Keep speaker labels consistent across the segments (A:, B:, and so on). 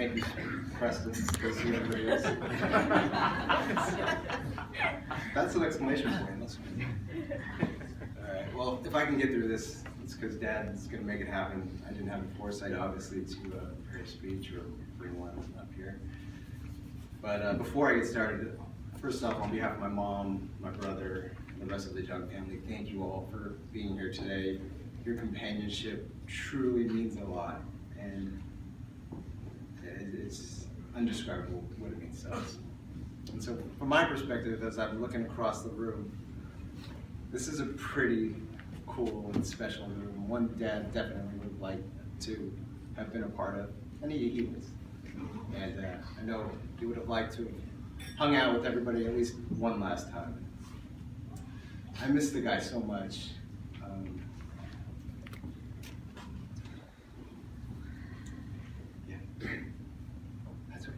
A: Thank you, Preston. Go see everybody else. That's an exclamation point. That's all right. Well, if I can get through this, it's because Dad is going to make it happen. I didn't have the foresight, obviously, to prepare a speech or bring one up here. But before I get started, first off, on behalf of my mom, my brother, and the rest of the Jeung family, thank you all for being here today. Your companionship truly means a lot, and it's indescribable what it means to us. And so from my perspective, as I'm looking across the room, this is a pretty cool and special room. One Dad definitely would like to have been a part of, and he was. And I know he would have liked to have hung out with everybody at least one last time. I miss the guy so much. Yeah, that's okay.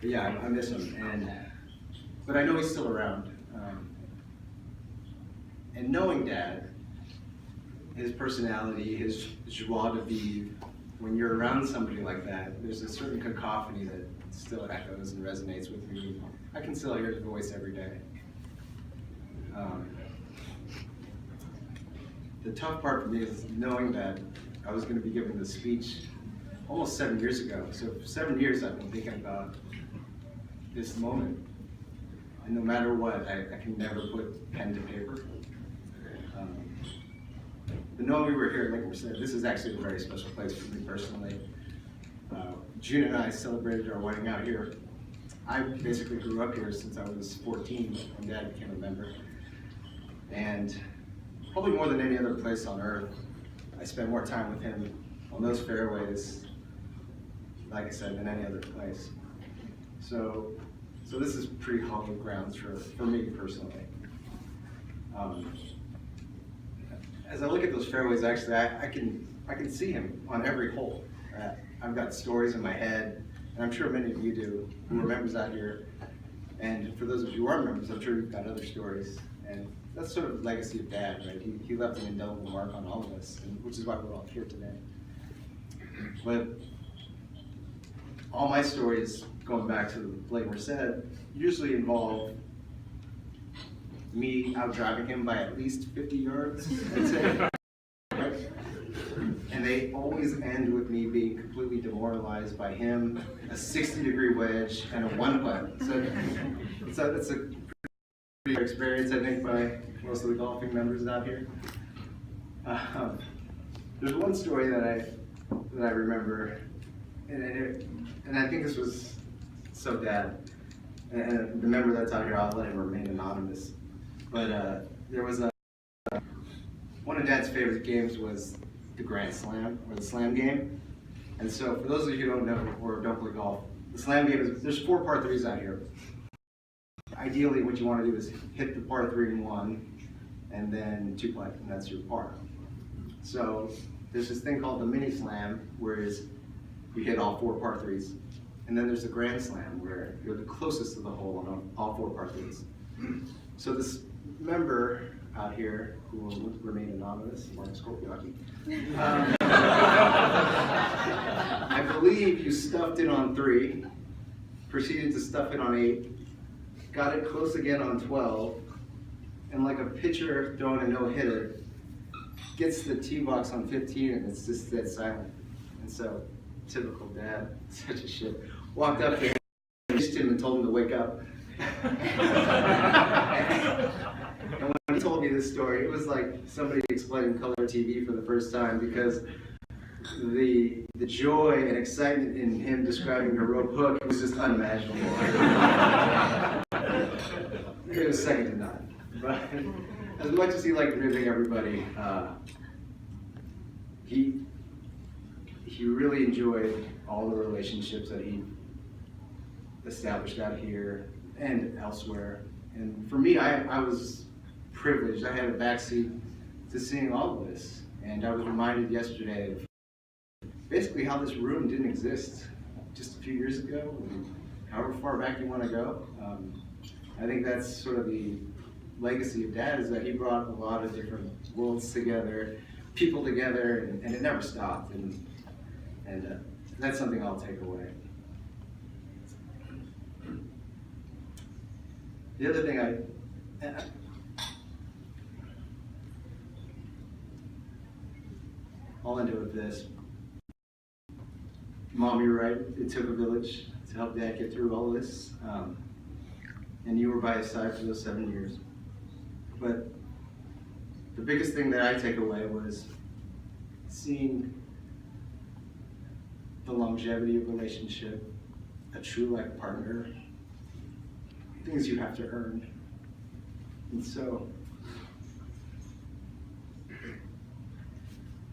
A: But yeah, I miss him, but I know he's still around. And knowing Dad, his personality, his joie de vivre, when you're around somebody like that, there's a certain cacophony that still echoes and resonates with me. I can still hear his voice every day. The tough part for me is knowing that I was going to be giving this speech almost 7 years ago. So for 7 years I've been thinking about this moment. And no matter what, I can never put pen to paper. But knowing we were here, like we said, this is actually a very special place for me personally. June and I celebrated our wedding out here. I basically grew up here since I was 14 when Dad became a member. And probably more than any other place on earth, I spent more time with him on those fairways, like I said, than any other place. So this is pretty hallowed grounds for me personally. As I look at those fairways, actually, I can see him on every hole. I've got stories in my head, and I'm sure many of you do, who are members out here. And for those of you who aren't members, I'm sure you've got other stories. And that's sort of the legacy of Dad, right? He left an indelible mark on all of us, which is why we're all here today. But all my stories, going back to Lake Merced, usually involve me out driving him by at least 50 yards, I'd say. And they always end with me being completely demoralized by him, a 60-degree wedge, and a one putt. So that's a pretty experience, I think, by most of the golfing members out here. There's one story that I remember, and I think this was so Dad. And the member that's out here, I'll let him remain anonymous. But there was one of Dad's favorite games was the Grand Slam, or the Slam game. And so for those of you who don't know or don't play golf, the Slam game is, there's 4 par 3s out here. Ideally, what you want to do is hit the par 3 in one, and then 2 putt, and that's your par. So there's this thing called the mini slam, whereas you hit all 4 par 3s. And then there's the Grand Slam, where you're the closest to the hole on all 4 par 3s. So this member out here, who will remain anonymous, Mark Scorpiaki, I believe you stuffed it on 3, proceeded to stuff it on 8, got it close again on 12, and like a pitcher throwing a no-hitter, gets the tee box on 15 and it's just dead silent. And so, typical Dad, such a shit, walked up to him, kissed him and told him to wake up. And when he told me this story, it was like somebody explaining color TV for the first time, because the joy and excitement in him describing the rope hook was just unimaginable. It was second to none. But as much as he liked ribbing everybody, he really enjoyed all the relationships that he established out here and elsewhere. And for me, I was privileged. I had a backseat to seeing all of this. And I was reminded yesterday of basically how this room didn't exist just a few years ago, and however far back you want to go. I think that's sort of the legacy of Dad, is that he brought a lot of different worlds together, people together, and it never stopped. And that's something I'll take away. The other thing I'll end it with this. Mom, you're right. It took a village to help Dad get through all this. And you were by his side for those 7 years. But the biggest thing that I take away was seeing the longevity of relationship, a true life partner, things you have to earn. And so,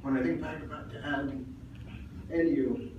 A: when I think back about Dad and you,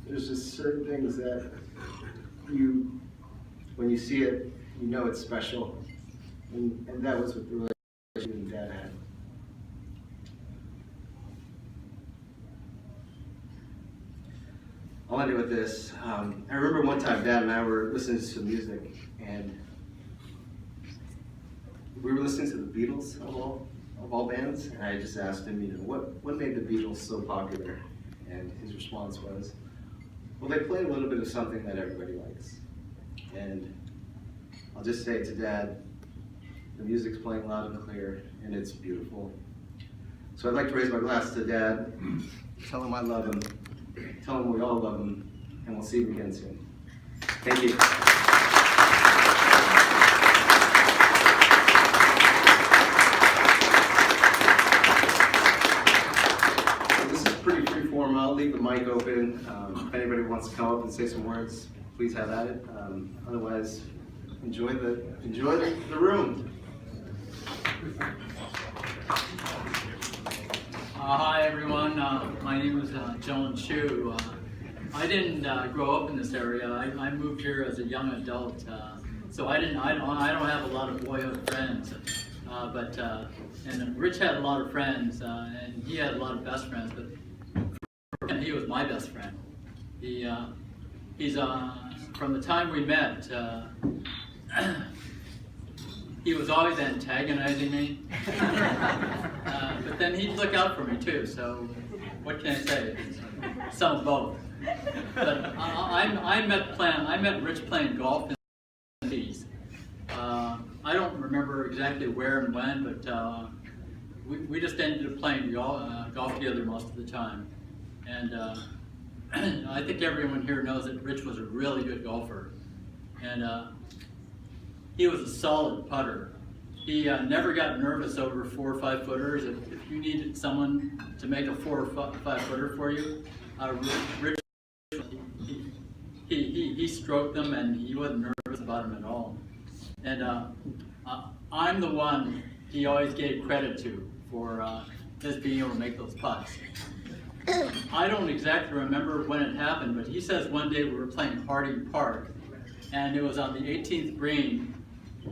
A: there's just certain things that when you see it, you know it's special. And that was what the relationship you and Dad had. I'll end it with this. I remember one time Dad and I were listening to some music, and we were listening to the Beatles of all bands, and I just asked him, what made the Beatles so popular? And his response was, well, they play a little bit of something that everybody likes. And I'll just say to Dad, the music's playing loud and clear, and it's beautiful. So I'd like to raise my glass to Dad, tell him I love him, tell him we all love him, and we'll see him again soon. Thank you. I'll leave the mic open. If anybody wants to come up and say some words, please have at it. Otherwise, enjoy the room.
B: Hi everyone. My name is Jeung. I didn't grow up in this area. I moved here as a young adult, so I don't have a lot of boyhood friends. And Rich had a lot of friends, and he had a lot of best friends. But he was my best friend. He's from the time we met, he was always antagonizing me, but then he'd look out for me too. So what can I say? Some of both. But I met Rich playing golf in the 80s. I don't remember exactly where and when, but we just ended up playing golf together most of the time. And I think everyone here knows that Rich was a really good golfer. And he was a solid putter. He never got nervous over 4 or 5 footers. If you needed someone to make a 4 or 5 footer for you, Rich, he stroked them and he wasn't nervous about them at all. And I'm the one he always gave credit to for just being able to make those putts. I don't exactly remember when it happened, but he says one day we were playing Harding Park, and it was on the 18th green,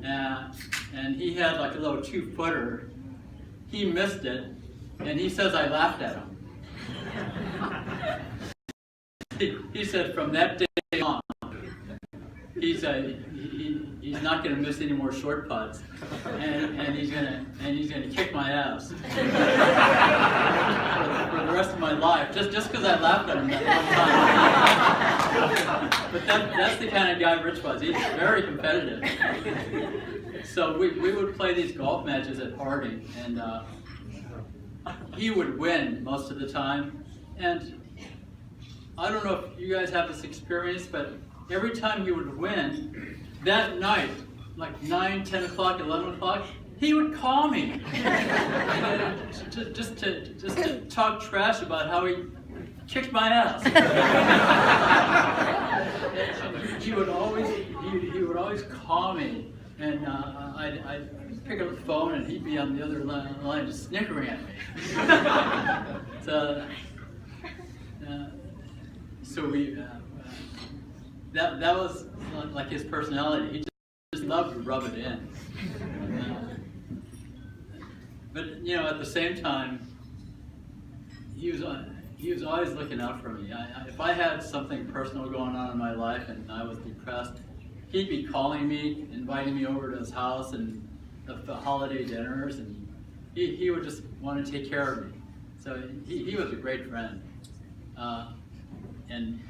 B: and he had like a little 2-footer. He missed it, and he says I laughed at him. He said from that day on, he's not going to miss any more short putts, and he's going to kick my ass for the rest of my life, just because I laughed at him that one time. But that's the kind of guy Rich was. He's very competitive. So we would play these golf matches at Harding, and he would win most of the time. And I don't know if you guys have this experience, but every time he would win, that night, like 9, 10 o'clock, 11 o'clock, he would call me just to talk trash about how he kicked my ass. he would always call me, and I'd pick up the phone, and he'd be on the other line just snickering at me. So we. That was like his personality. He just loved to rub it in. But at the same time, he was always looking out for me. If I had something personal going on in my life and I was depressed, he'd be calling me, inviting me over to his house and the holiday dinners, and he would just want to take care of me. So he was a great friend. And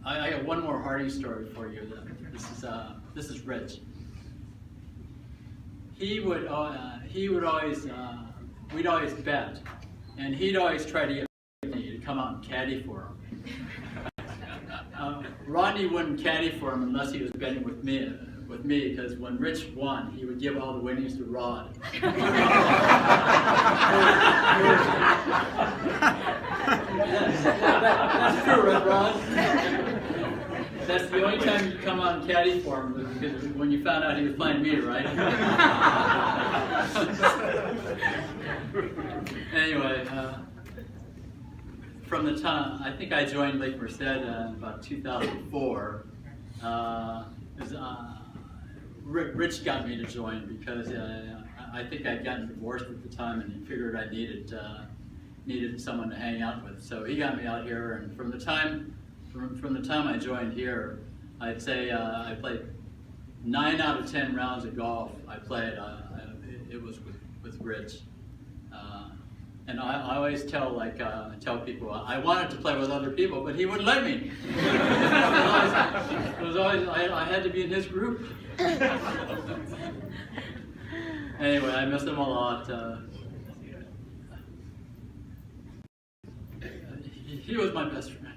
B: I got one more Hardy story for you. This is Rich. He would always we'd always bet, and he'd always try to get me to come out and caddy for him. Rodney wouldn't caddy for him unless he was betting with me, because when Rich won, he would give all the winnings to Rod. That's true, right, Rod? That's the only time you come out and caddy for him, because when you found out he was playing me, right? Anyway, from the time, I think I joined Lake Merced in about 2004. Rich got me to join because I think I'd gotten divorced at the time, and he figured I needed someone to hang out with. So he got me out here, and from the time I joined here, I'd say I played 9 out of 10 rounds of golf I played. It was with Rich. And I always tell people I wanted to play with other people, but he wouldn't let me. It was always I had to be in his group. Anyway, I miss him a lot. He was my best friend.